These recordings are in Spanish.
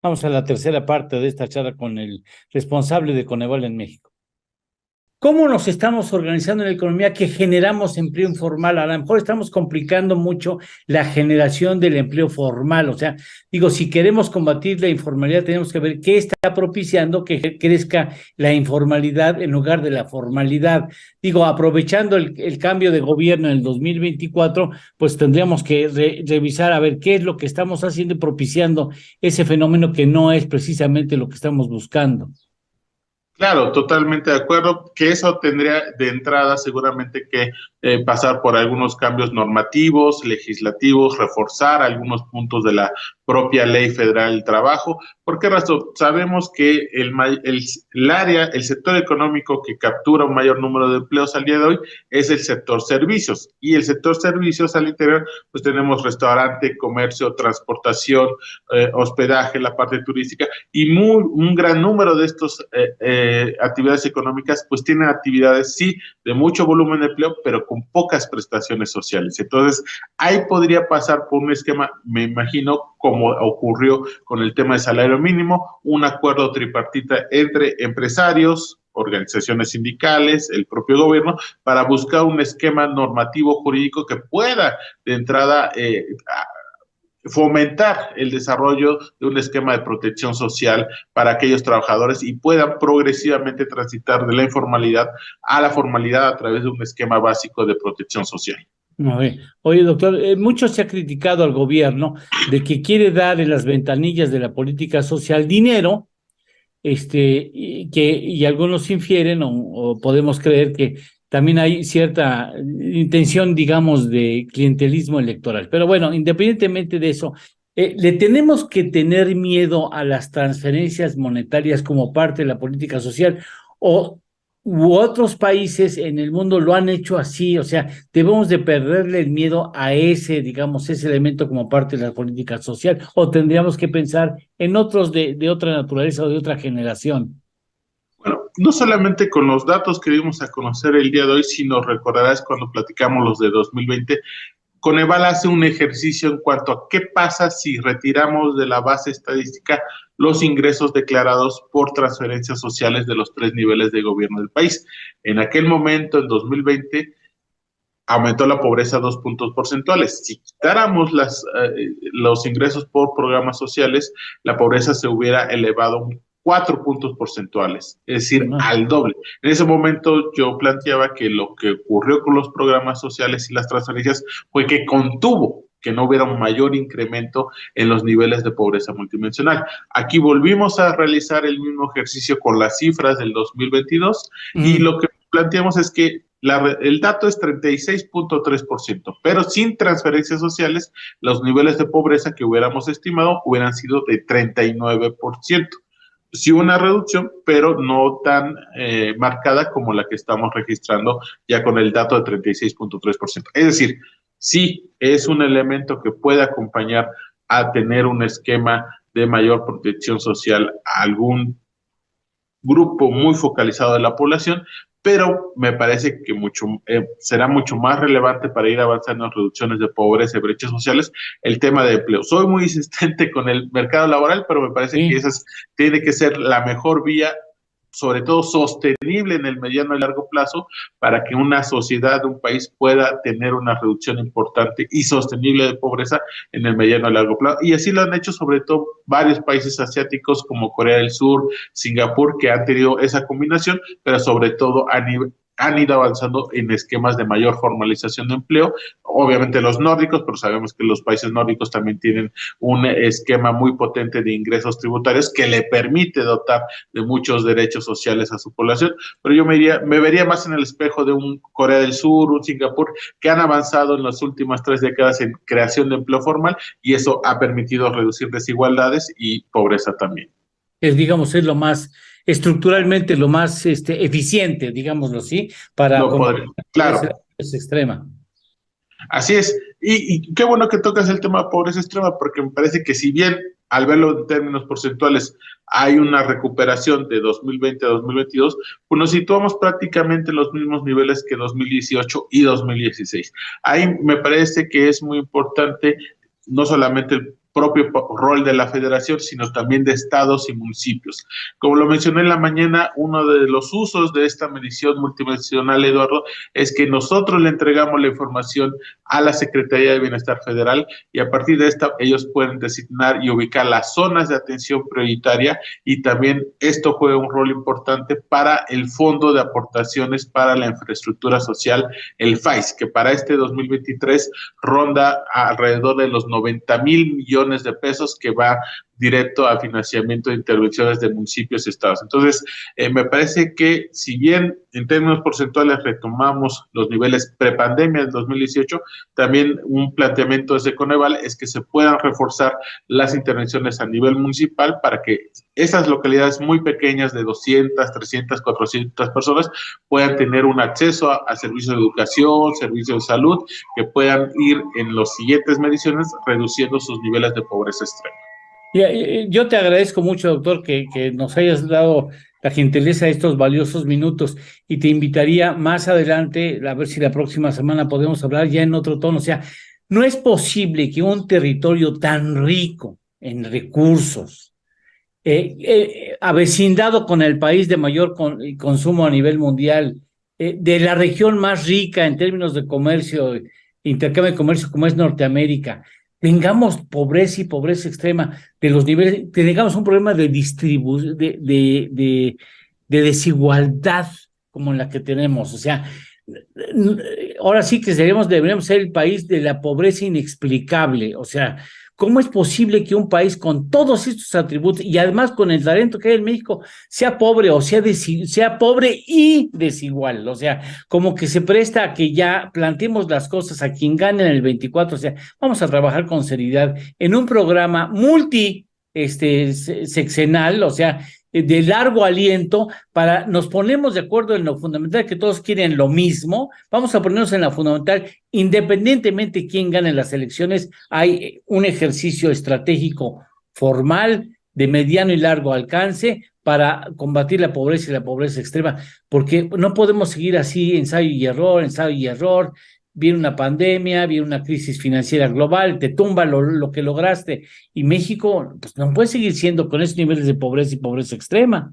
Vamos a la tercera parte de esta charla con el responsable de Coneval en México. ¿Cómo nos estamos organizando en la economía que generamos empleo informal? A lo mejor estamos complicando mucho la generación del empleo formal. O sea, digo, si queremos combatir la informalidad, tenemos que ver qué está propiciando que crezca la informalidad en lugar de la formalidad. Digo, aprovechando el cambio de gobierno en el 2024, pues tendríamos que revisar a ver qué es lo que estamos haciendo y propiciando ese fenómeno que no es precisamente lo que estamos buscando. Claro, totalmente de acuerdo, que eso tendría de entrada seguramente que pasar por algunos cambios normativos, legislativos, reforzar algunos puntos de la propia Ley Federal del Trabajo. ¿Por qué razón? Sabemos que el área, el sector económico que captura un mayor número de empleos al día de hoy es el sector servicios. Y el sector servicios al interior, pues tenemos restaurante, comercio, transportación, hospedaje, la parte turística, y un gran número de estos actividades económicas, pues tienen actividades, sí, de mucho volumen de empleo, pero con pocas prestaciones sociales. Entonces, ahí podría pasar por un esquema, me imagino, como ocurrió con el tema de salario mínimo, un acuerdo tripartita entre empresarios, organizaciones sindicales, el propio gobierno, para buscar un esquema normativo jurídico que pueda de entrada fomentar el desarrollo de un esquema de protección social para aquellos trabajadores y puedan progresivamente transitar de la informalidad a la formalidad a través de un esquema básico de protección social. Oye, doctor, mucho se ha criticado al gobierno de que quiere dar en las ventanillas de la política social dinero, y algunos infieren o podemos creer que también hay cierta intención, digamos, de clientelismo electoral. Pero bueno, independientemente de eso, ¿le tenemos que tener miedo a las transferencias monetarias como parte de la política social o u otros países en el mundo lo han hecho así? O sea, debemos de perderle el miedo a ese, digamos, ese elemento como parte de la política social, o tendríamos que pensar en otros de otra naturaleza o de otra generación. Bueno, no solamente con los datos que dimos a conocer el día de hoy, sino recordarás cuando platicamos los de 2020, Coneval hace un ejercicio en cuanto a qué pasa si retiramos de la base estadística los ingresos declarados por transferencias sociales de los tres niveles de gobierno del país. En aquel momento, en 2020, aumentó la pobreza 2 puntos porcentuales. Si quitáramos los ingresos por programas sociales, la pobreza se hubiera elevado 4 puntos porcentuales, es decir, ¿No? al doble. En ese momento yo planteaba que lo que ocurrió con los programas sociales y las transferencias fue que contuvo que no hubiera un mayor incremento en los niveles de pobreza multidimensional. Aquí volvimos a realizar el mismo ejercicio con las cifras del 2022 y Mm. lo que planteamos es que el dato es 36.3%, pero sin transferencias sociales, los niveles de pobreza que hubiéramos estimado hubieran sido de 39%. Sí una reducción, pero no tan marcada como la que estamos registrando ya con el dato de 36.3%. Es decir, sí es un elemento que puede acompañar a tener un esquema de mayor protección social a algún grupo muy focalizado de la población, pero me parece que será mucho más relevante para ir avanzando en reducciones de pobreza y brechas sociales el tema de empleo. Soy muy insistente con el mercado laboral, pero me parece que Sí. esa tiene que ser la mejor vía, sobre todo sostenible en el mediano y largo plazo, para que una sociedad, un país pueda tener una reducción importante y sostenible de pobreza en el mediano y largo plazo. Y así lo han hecho sobre todo varios países asiáticos como Corea del Sur, Singapur, que han tenido esa combinación, pero sobre todo han ido avanzando en esquemas de mayor formalización de empleo. Obviamente los nórdicos, pero sabemos que los países nórdicos también tienen un esquema muy potente de ingresos tributarios que le permite dotar de muchos derechos sociales a su población, pero yo me vería más en el espejo de un Corea del Sur, un Singapur, que han avanzado en las últimas 3 décadas en creación de empleo formal y eso ha permitido reducir desigualdades y pobreza también. Digamos, es lo más, estructuralmente lo más eficiente, digámoslo así, para Lo combatir podría, la pobreza claro. extrema. Así es. Y qué bueno que tocas el tema de pobreza extrema, porque me parece que si bien al verlo en términos porcentuales hay una recuperación de 2020 a 2022, pues nos situamos prácticamente en los mismos niveles que 2018 y 2016. Ahí me parece que es muy importante no solamente propio rol de la federación, sino también de estados y municipios. Como lo mencioné en la mañana, uno de los usos de esta medición multidimensional, Eduardo, es que nosotros le entregamos la información a la Secretaría de Bienestar Federal y a partir de esta ellos pueden designar y ubicar las zonas de atención prioritaria y también esto juega un rol importante para el Fondo de Aportaciones para la Infraestructura Social, el FAIS, que para este 2023 ronda alrededor de los 90,000 millones de pesos que va directo a financiamiento de intervenciones de municipios y estados. Entonces, me parece que si bien en términos porcentuales retomamos los niveles prepandemia del 2018, también un planteamiento desde Coneval es que se puedan reforzar las intervenciones a nivel municipal para que esas localidades muy pequeñas de 200, 300, 400 personas puedan tener un acceso a servicios de educación, servicios de salud, que puedan ir en las siguientes mediciones reduciendo sus niveles de pobreza extrema. Yo te agradezco mucho, doctor, que nos hayas dado la gentileza de estos valiosos minutos y te invitaría más adelante, a ver si la próxima semana podemos hablar ya en otro tono. O sea, no es posible que un territorio tan rico en recursos, avecindado con el país de mayor consumo a nivel mundial, de la región más rica en términos de comercio, intercambio de comercio como es Norteamérica, tengamos pobreza y pobreza extrema de los niveles, tengamos un problema de distribución, de desigualdad como en la que tenemos. O sea, ahora sí que deberíamos ser el país de la pobreza inexplicable. O sea, ¿cómo es posible que un país con todos estos atributos y además con el talento que hay en México sea pobre o sea pobre y desigual? O sea, como que se presta a que ya planteemos las cosas a quien gane en el 24. O sea, vamos a trabajar con seriedad en un programa sexenal, o sea, de largo aliento, nos ponemos de acuerdo en lo fundamental, que todos quieren lo mismo, vamos a ponernos en la fundamental, independientemente de quién gane las elecciones, hay un ejercicio estratégico formal de mediano y largo alcance para combatir la pobreza y la pobreza extrema, porque no podemos seguir así, ensayo y error. Viene una pandemia, viene una crisis financiera global, te tumba lo que lograste, y México pues no puede seguir siendo con esos niveles de pobreza y pobreza extrema.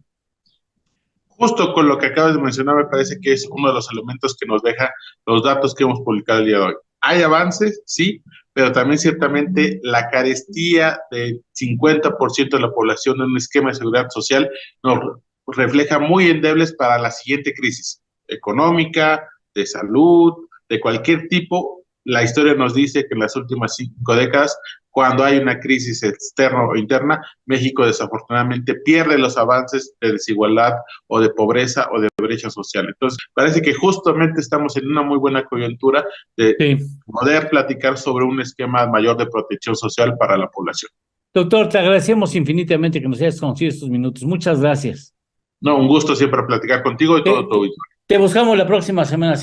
Justo con lo que acabas de mencionar, me parece que es uno de los elementos que nos deja los datos que hemos publicado el día de hoy. Hay avances, sí, pero también ciertamente la carestía del 50% de la población en un esquema de seguridad social nos refleja muy endebles para la siguiente crisis económica, de salud, de cualquier tipo. La historia nos dice que en las últimas 5 décadas, cuando hay una crisis externa o interna, México desafortunadamente pierde los avances de desigualdad o de pobreza o de brecha social. Entonces, parece que justamente estamos en una muy buena coyuntura de poder platicar sobre un esquema mayor de protección social para la población. Doctor, te agradecemos infinitamente que nos hayas concedido estos minutos. Muchas gracias. No, un gusto siempre platicar contigo y todo tu auditorio. Te buscamos la próxima semana,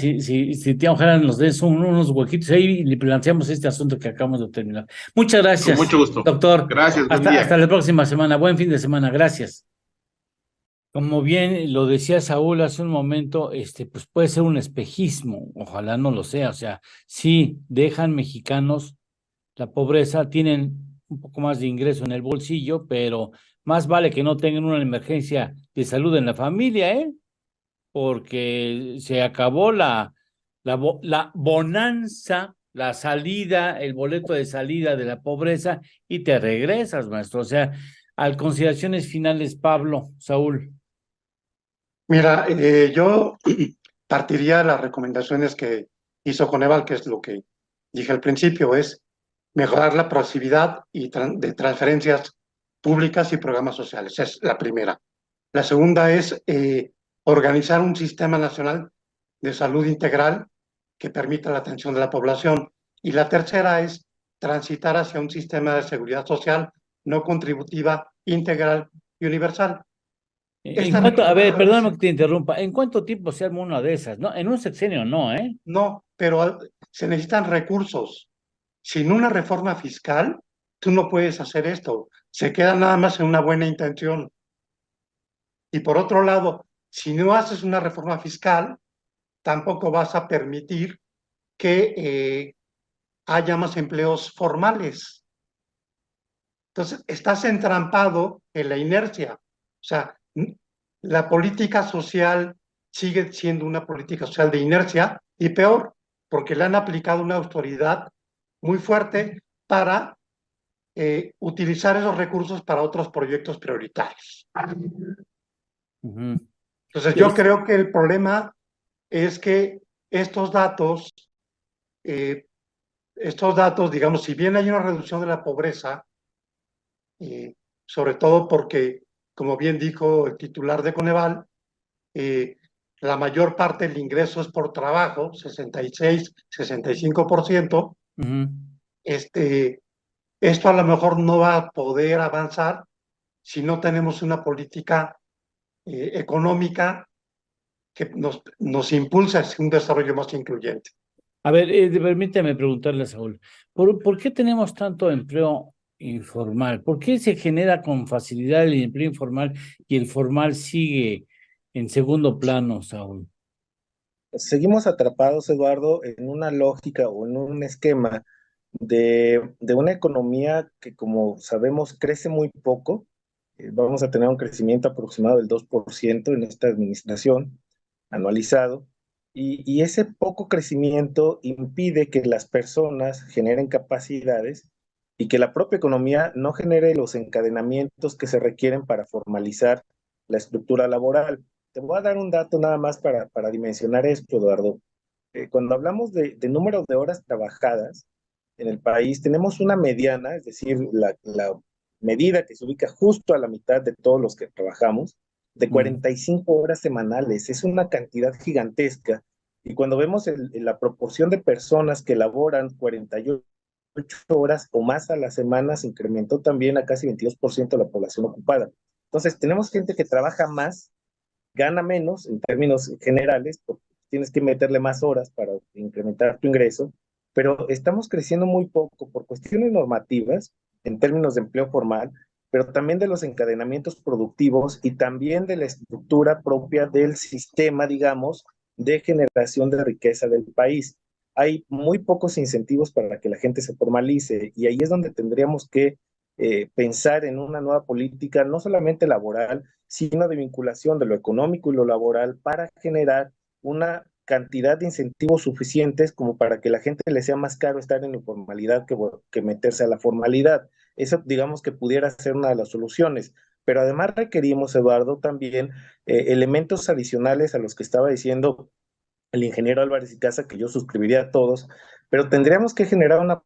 ojalá nos des unos huequitos ahí y le planteamos este asunto que acabamos de terminar. Muchas gracias. Con mucho gusto. Doctor. Gracias, buen día. Hasta la próxima semana. Buen fin de semana. Gracias. Como bien lo decía Saúl hace un momento, pues puede ser un espejismo, ojalá no lo sea. O sea, sí dejan mexicanos la pobreza, tienen un poco más de ingreso en el bolsillo, pero más vale que no tengan una emergencia de salud en la familia, porque se acabó la bonanza, la salida, el boleto de salida de la pobreza y te regresas, maestro. O sea, al consideraciones finales, Pablo, Saúl. Mira, yo partiría de las recomendaciones que hizo Coneval, que es lo que dije al principio, es mejorar la proximidad de transferencias públicas y programas sociales. Esa es la primera. La segunda es organizar un sistema nacional de salud integral que permita la atención de la población. Y la tercera es transitar hacia un sistema de seguridad social no contributiva, integral y universal. A ver, perdóname que te interrumpa. ¿En cuánto tiempo se arma una de esas? No, en un sexenio no, ¿eh? No, pero se necesitan recursos. Sin una reforma fiscal, tú no puedes hacer esto. Se queda nada más en una buena intención. Y por otro lado, si no haces una reforma fiscal, tampoco vas a permitir que haya más empleos formales. Entonces, estás entrampado en la inercia. O sea, la política social sigue siendo una política social de inercia y peor, porque le han aplicado una autoridad muy fuerte para utilizar esos recursos para otros proyectos prioritarios. Ujú. Entonces, yo Es- creo que el problema es que estos datos, eh, digamos, si bien hay una reducción de la pobreza, eh, sobre todo porque, como bien dijo el titular de Coneval, eh, la mayor parte del ingreso es por trabajo, 66-65%. ujú. Esto a lo mejor no va a poder avanzar si no tenemos una política económica que nos impulse hacia un desarrollo más incluyente. A ver, permíteme preguntarle a Saúl, ¿por qué tenemos tanto empleo informal? ¿Por qué se genera con facilidad el empleo informal y el formal sigue en segundo plano, Saúl? Seguimos atrapados, Eduardo, en una lógica o en un esquema de una economía que, como sabemos, crece muy poco. Vamos a tener un crecimiento aproximado del 2% en esta administración anualizado. Y ese poco crecimiento impide que las personas generen capacidades y que la propia economía no genere los encadenamientos que se requieren para formalizar la estructura laboral. Te voy a dar un dato nada más para dimensionar esto, Eduardo. Cuando hablamos de número de horas trabajadas en el país, tenemos una mediana, es decir, la medida que se ubica justo a la mitad de todos los que trabajamos, de 45 horas semanales. Es una cantidad gigantesca. Y cuando vemos la proporción de personas que laboran 48 horas o más a la semana, se incrementó también a casi 22% de la población ocupada. Entonces, tenemos gente que trabaja más, gana menos en términos generales, porque tienes que meterle más horas para incrementar tu ingreso, pero estamos creciendo muy poco por cuestiones normativas en términos de empleo formal, pero también de los encadenamientos productivos y también de la estructura propia del sistema, digamos, de generación de riqueza del país. Hay muy pocos incentivos para que la gente se formalice y ahí es donde tendríamos que pensar en una nueva política, no solamente laboral, sino de vinculación de lo económico y lo laboral para generar una cantidad de incentivos suficientes como para que la gente le sea más caro estar en la informalidad que meterse a la formalidad. Eso, digamos que pudiera ser una de las soluciones. Pero además requerimos, Eduardo, también elementos adicionales a los que estaba diciendo el ingeniero Álvarez y Casa, que yo suscribiría a todos, pero tendríamos que generar una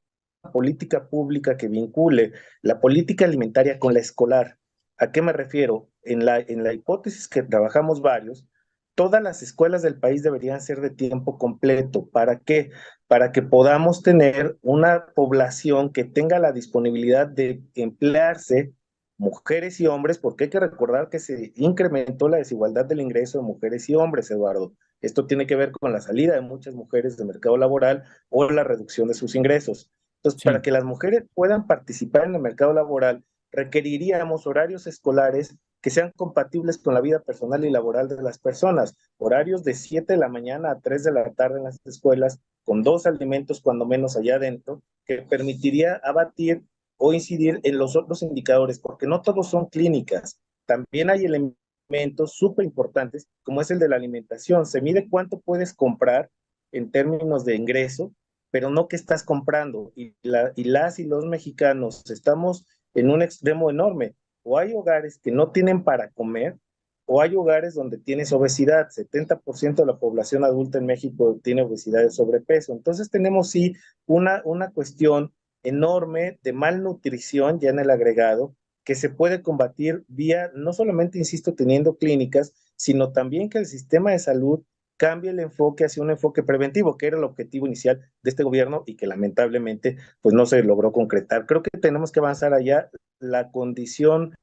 política pública que vincule la política alimentaria con la escolar. ¿A qué me refiero? En la hipótesis que trabajamos varios, todas las escuelas del país deberían ser de tiempo completo. ¿Para qué? Para que podamos tener una población que tenga la disponibilidad de emplearse, mujeres y hombres, porque hay que recordar que se incrementó la desigualdad del ingreso de mujeres y hombres, Eduardo. Esto tiene que ver con la salida de muchas mujeres del mercado laboral o la reducción de sus ingresos. Entonces, para Sí, que las mujeres puedan participar en el mercado laboral, requeriríamos horarios escolares que sean compatibles con la vida personal y laboral de las personas. Horarios de 7 de la mañana a 3 de la tarde en las escuelas, con 2 alimentos cuando menos allá adentro, que permitiría abatir o incidir en los otros indicadores, porque no todos son clínicas. También hay elementos súper importantes, como es el de la alimentación. Se mide cuánto puedes comprar en términos de ingreso, pero no qué estás comprando. Y los mexicanos estamos en un extremo enorme. O hay hogares que no tienen para comer, o hay hogares donde tienes obesidad. 70% de la población adulta en México tiene obesidad y sobrepeso. Entonces tenemos sí una cuestión enorme de malnutrición ya en el agregado, que se puede combatir vía, no solamente, insisto, teniendo clínicas, sino también que el sistema de salud cambie el enfoque hacia un enfoque preventivo, que era el objetivo inicial de este gobierno y que lamentablemente pues no se logró concretar. Creo que tenemos que avanzar allá. La condición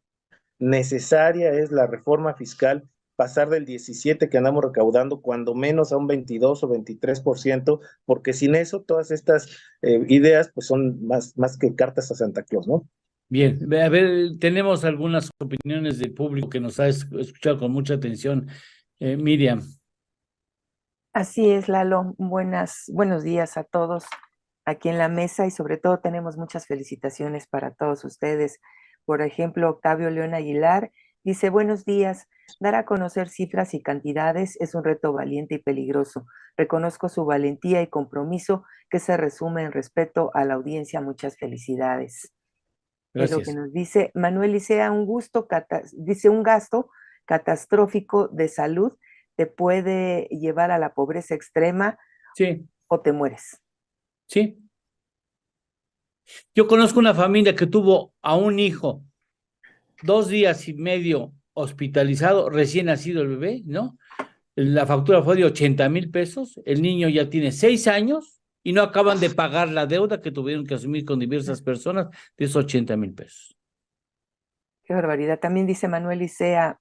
necesaria es la reforma fiscal, pasar del 17 que andamos recaudando, cuando menos a un 22 o 23%, porque sin eso todas estas ideas pues son más que cartas a Santa Claus, ¿no? bien. A ver, tenemos algunas opiniones del público que nos ha escuchado con mucha atención. Miriam. Así es, Lalo. Buenos días a todos. aquí en la mesa y sobre todo tenemos muchas felicitaciones para todos ustedes. Por ejemplo, Octavio León Aguilar dice, buenos días, dar a conocer cifras y cantidades es un reto valiente y peligroso. Reconozco su valentía y compromiso que se resume en respeto a la audiencia. Muchas felicidades. Es lo que Gracias. nos dice Manuel Licea, dice un gasto catastrófico de salud te puede llevar a la pobreza extrema Sí, o te mueres. sí. Yo conozco una familia que tuvo a un hijo 2 días y medio hospitalizado, recién nacido el bebé, ¿no? La factura fue de 80,000 pesos, el niño ya tiene 6 años y no acaban de pagar la deuda que tuvieron que asumir con diversas personas de esos 80,000 pesos. Qué barbaridad. También dice Manuel Licea,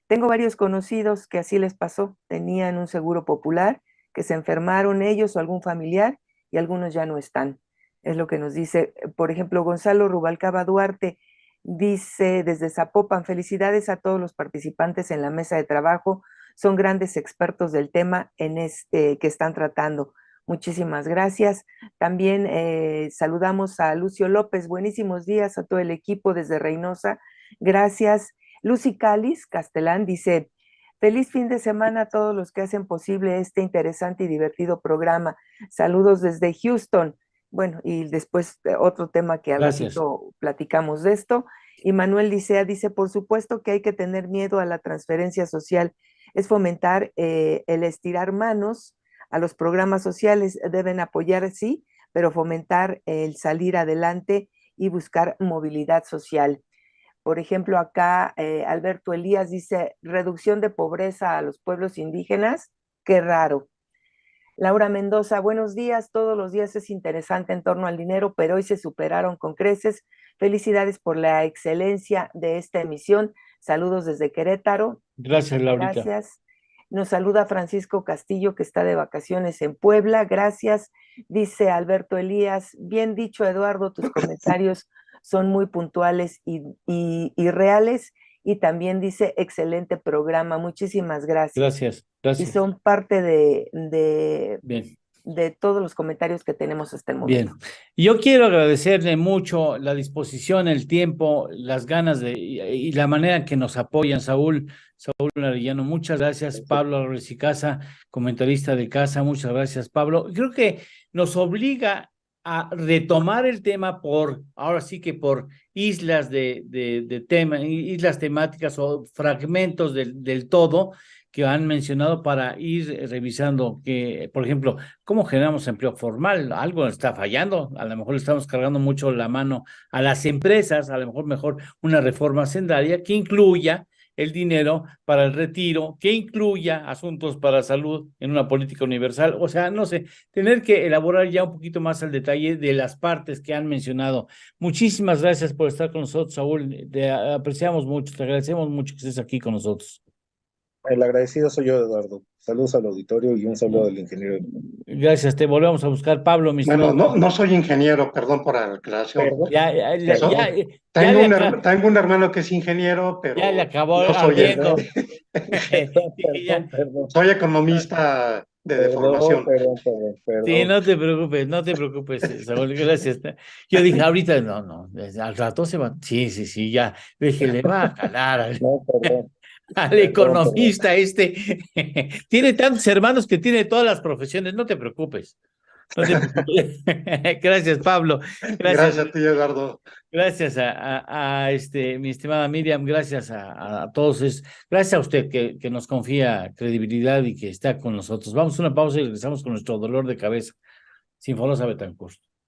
tengo varios conocidos que así les pasó, tenían un seguro popular, que se enfermaron ellos o algún familiar y algunos ya no están. Es lo que nos dice, por ejemplo, Gonzalo Rubalcaba Duarte dice desde Zapopan, felicidades a todos los participantes en la mesa de trabajo, son grandes expertos del tema que están tratando. Muchísimas gracias. También saludamos a Lucio López. Buenísimos días a todo el equipo desde Reynosa. Gracias. Lucy Calis Castelán dice, feliz fin de semana a todos los que hacen posible este interesante y divertido programa. Saludos desde Houston. Bueno, y después otro tema que al Gracias. ratito platicamos de esto. Y Manuel Licea dice, por supuesto que hay que tener miedo a la transferencia social. Es fomentar el estirar manos a los programas sociales, deben apoyar, sí, pero fomentar el salir adelante y buscar movilidad social. Por ejemplo, acá Alberto Elías dice, reducción de pobreza a los pueblos indígenas, qué raro. Laura Mendoza, buenos días, todos los días es interesante en torno al dinero, pero hoy se superaron con creces. Felicidades por la excelencia de esta emisión. Saludos desde Querétaro. Gracias, Laurita. Gracias. Nos saluda Francisco Castillo, que está de vacaciones en Puebla. Gracias. Dice Alberto Elías, bien dicho, Eduardo, tus comentarios son muy puntuales y reales. Y también dice, excelente programa. Muchísimas gracias. Gracias, Y gracias. son parte Bien. de todos los comentarios que tenemos hasta el momento. Bien, yo quiero agradecerle mucho la disposición, el tiempo, las ganas y la manera en que nos apoyan, Saúl Arellano, muchas gracias, Pablo Álvarez y Casa, comentarista de Casa, muchas gracias, Pablo. Creo que nos obliga a retomar el tema ahora sí que por islas de tema, islas temáticas o fragmentos del todo que han mencionado para ir revisando que, por ejemplo, ¿cómo generamos empleo formal? Algo está fallando, a lo mejor le estamos cargando mucho la mano a las empresas, a lo mejor una reforma hacendaria que incluya el dinero para el retiro, que incluya asuntos para salud en una política universal, o sea, no sé, tener que elaborar ya un poquito más al detalle de las partes que han mencionado. Muchísimas gracias por estar con nosotros, Saúl, te apreciamos mucho, te agradecemos mucho que estés aquí con nosotros. El agradecido soy yo, Eduardo. Saludos al auditorio y un saludo al ingeniero. Gracias, te volvemos a buscar, Pablo, mi Bueno, estimado. no soy ingeniero, perdón por la aclaración. Perdón. Tengo un hermano que es ingeniero, ya le pero acabó no soy él. ardiendo. Perdón. Soy economista de formación. Perdón. Sí, no te preocupes, Saúl, gracias. Yo dije, ahorita no, al rato se va. Sí, ya. Dije, le va a calar No, perdón. al economista Tiene tantos hermanos que tiene todas las profesiones, no te preocupes. No te preocupes. Gracias, Pablo. Gracias a ti, Eduardo. Gracias a mi estimada Miriam, gracias a todos. Gracias a usted que nos confía credibilidad y que está con nosotros. Vamos a una pausa y regresamos con nuestro dolor de cabeza. Sinforosa Betancourt.